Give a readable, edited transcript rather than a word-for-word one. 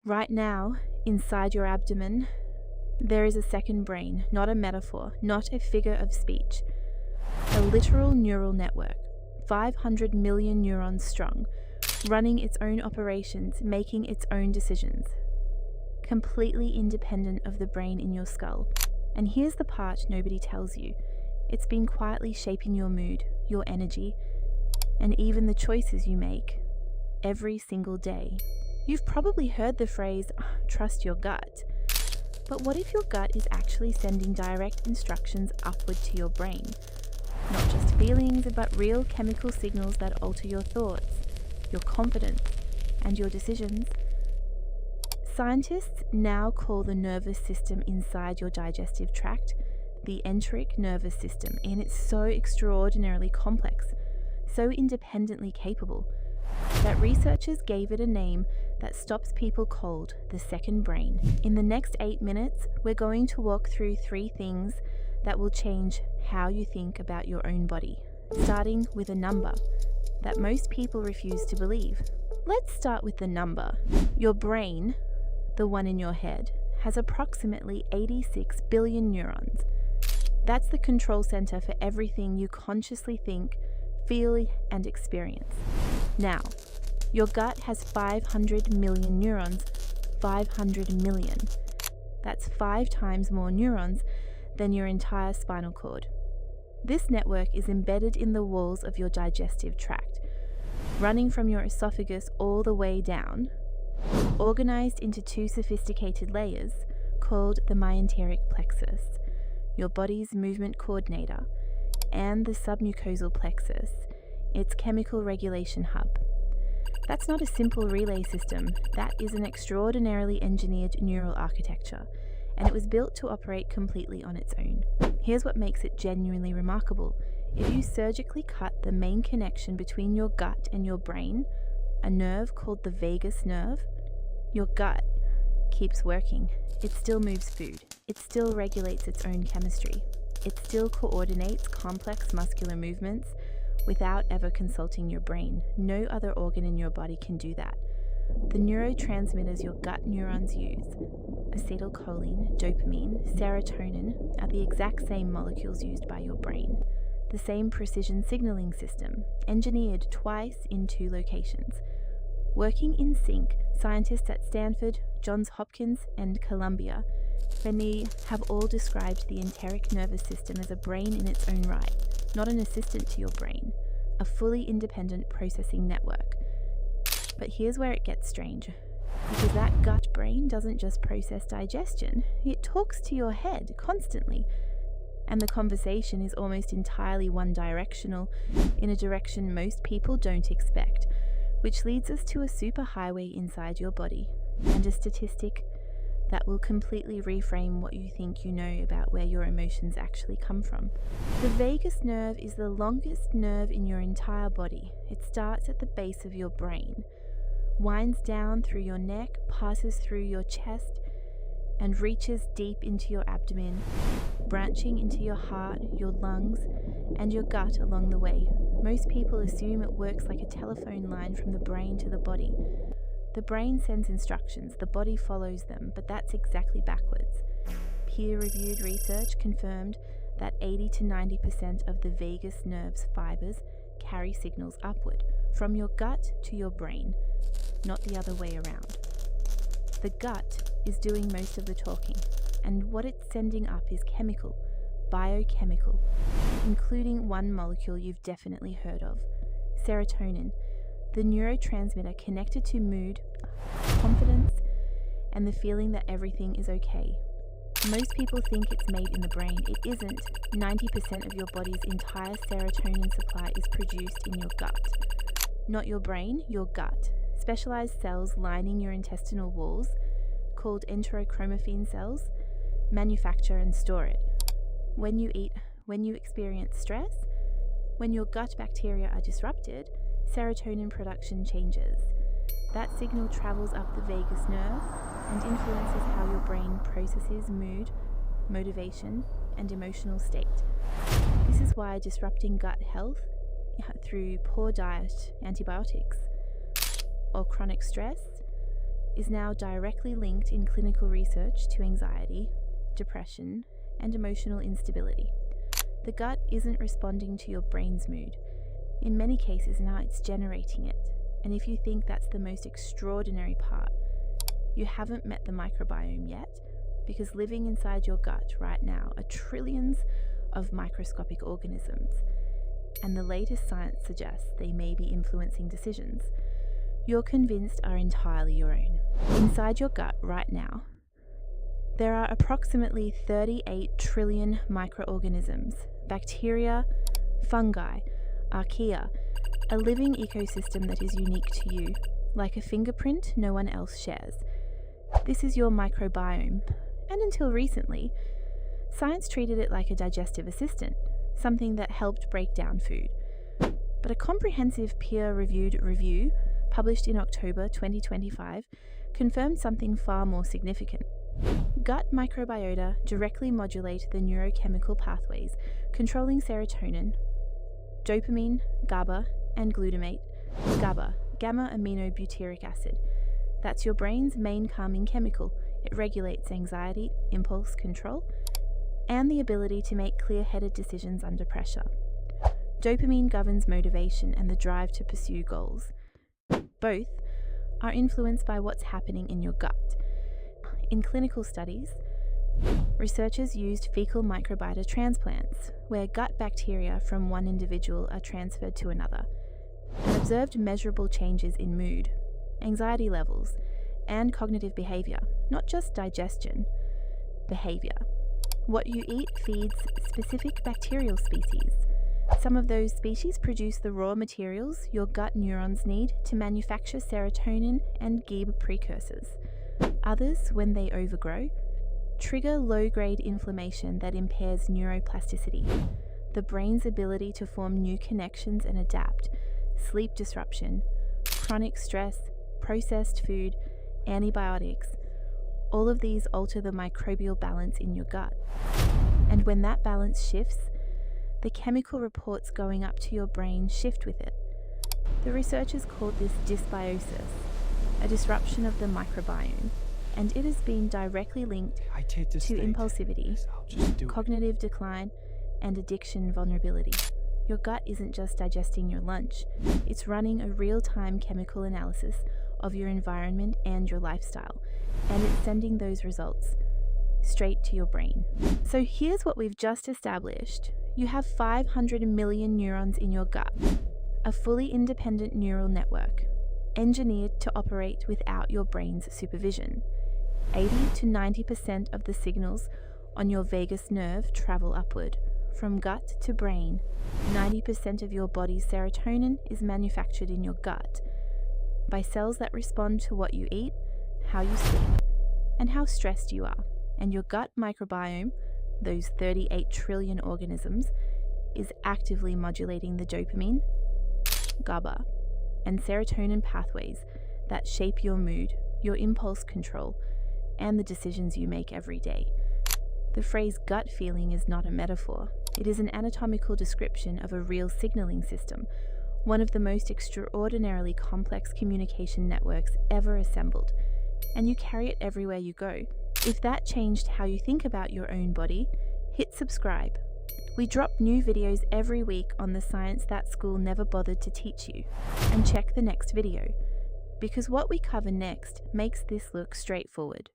Right now, inside your abdomen, there is a second brain, not a metaphor, not a figure of speech. A literal neural network, 500 million neurons strong, running its own operations, making its own decisions, completely independent of the brain in your skull. And here's the part nobody tells you. It's been quietly shaping your mood, your energy, and even the choices you make every single day. You've probably heard the phrase, trust your gut. But what if your gut is actually sending direct instructions upward to your brain? Not just feelings, but real chemical signals that alter your thoughts, your confidence, and your decisions. Scientists now call the nervous system inside your digestive tract the enteric nervous system, and it's so extraordinarily complex, so independently capable, that researchers gave it a name that stops people cold, the second brain. In the next 8 minutes, we're going to walk through 3 things that will change how you think about your own body, starting with a number that most people refuse to believe. Let's start with the number. Your brain, the one in your head, has approximately 86 billion neurons. That's the control center for everything you consciously think, feel, and experience. Now, your gut has 500 million neurons, 500 million. That's 5 times more neurons than your entire spinal cord. This network is embedded in the walls of your digestive tract, running from your esophagus all the way down, organized into 2 sophisticated layers called the myenteric plexus, your body's movement coordinator, and the submucosal plexus, its chemical regulation hub. That's not a simple relay system, that is an extraordinarily engineered neural architecture, and it was built to operate completely on its own. Here's what makes it genuinely remarkable. If you surgically cut the main connection between your gut and your brain, a nerve called the vagus nerve, your gut keeps working. It still moves food. It still regulates its own chemistry. It still coordinates complex muscular movements without ever consulting your brain. No other organ in your body can do that. The neurotransmitters your gut neurons use, acetylcholine, dopamine, serotonin, are the exact same molecules used by your brain. The same precision signaling system, engineered twice in 2 locations. Working in sync, scientists at Stanford, Johns Hopkins, and Columbia have all described the enteric nervous system as a brain in its own right, not an assistant to your brain, a fully independent processing network. But here's where it gets strange, because that gut brain doesn't just process digestion, it talks to your head constantly, and the conversation is almost entirely one-directional, in a direction most people don't expect, which leads us to a superhighway inside your body, and a statistic that will completely reframe what you think you know about where your emotions actually come from. The vagus nerve is the longest nerve in your entire body. It starts at the base of your brain, winds down through your neck, passes through your chest, and reaches deep into your abdomen, branching into your heart, your lungs, and your gut along the way. Most people assume it works like a telephone line from the brain to the body. The brain sends instructions, the body follows them, but that's exactly backwards. Peer-reviewed research confirmed that 80 to 90% of the vagus nerve's fibers carry signals upward, from your gut to your brain, not the other way around. The gut is doing most of the talking, and what it's sending up is chemical, biochemical, including one molecule you've definitely heard of, serotonin, the neurotransmitter connected to mood, confidence, and the feeling that everything is okay. Most people think it's made in the brain. It isn't. 90% of your body's entire serotonin supply is produced in your gut. Not your brain, your gut. Specialized cells lining your intestinal walls, called enterochromaffine cells, manufacture and store it. When you eat, when you experience stress, when your gut bacteria are disrupted, serotonin production changes. That signal travels up the vagus nerve and influences how your brain processes mood, motivation, and emotional state. This is why disrupting gut health through poor diet, antibiotics, or chronic stress is now directly linked in clinical research to anxiety, depression, and emotional instability. The gut isn't responding to your brain's mood. In many cases now it's generating it. And if you think that's the most extraordinary part, you haven't met the microbiome yet, because living inside your gut right now are trillions of microscopic organisms, and the latest science suggests they may be influencing decisions you're convinced are entirely your own. Inside your gut right now, there are approximately 38 trillion microorganisms, bacteria, fungi, archaea, a living ecosystem that is unique to you, like a fingerprint no one else shares. This is your microbiome, and until recently, science treated it like a digestive assistant, something that helped break down food. But a comprehensive peer-reviewed review published in October 2025 confirmed something far more significant. Gut microbiota directly modulate the neurochemical pathways controlling serotonin, dopamine, GABA, and glutamate, GABA, gamma-aminobutyric acid. That's your brain's main calming chemical. It regulates anxiety, impulse control, and the ability to make clear-headed decisions under pressure. Dopamine governs motivation and the drive to pursue goals. Both are influenced by what's happening in your gut. In clinical studies, researchers used fecal microbiota transplants, where gut bacteria from one individual are transferred to another, and observed measurable changes in mood, anxiety levels, and cognitive behavior, not just digestion, behavior. What you eat feeds specific bacterial species. Some of those species produce the raw materials your gut neurons need to manufacture serotonin and GABA precursors. Others, when they overgrow, trigger low-grade inflammation that impairs neuroplasticity, the brain's ability to form new connections and adapt, sleep disruption, chronic stress, processed food, antibiotics. All of these alter the microbial balance in your gut. And when that balance shifts, the chemical reports going up to your brain shift with it. The researchers called this dysbiosis, a disruption of the microbiome, and it has been directly linked to impulsivity, cognitive decline, and addiction vulnerability. Your gut isn't just digesting your lunch, it's running a real-time chemical analysis of your environment and your lifestyle, and it's sending those results straight to your brain. So here's what we've just established. You have 500 million neurons in your gut, a fully independent neural network, engineered to operate without your brain's supervision. 80 to 90% of the signals on your vagus nerve travel upward. From gut to brain, 90% of your body's serotonin is manufactured in your gut by cells that respond to what you eat, how you sleep, and how stressed you are. And your gut microbiome, those 38 trillion organisms, is actively modulating the dopamine, GABA, and serotonin pathways that shape your mood, your impulse control, and the decisions you make every day. The phrase gut feeling is not a metaphor. It is an anatomical description of a real signaling system, one of the most extraordinarily complex communication networks ever assembled, and you carry it everywhere you go. If that changed how you think about your own body, hit subscribe. We drop new videos every week on the science that school never bothered to teach you, and check the next video, because what we cover next makes this look straightforward.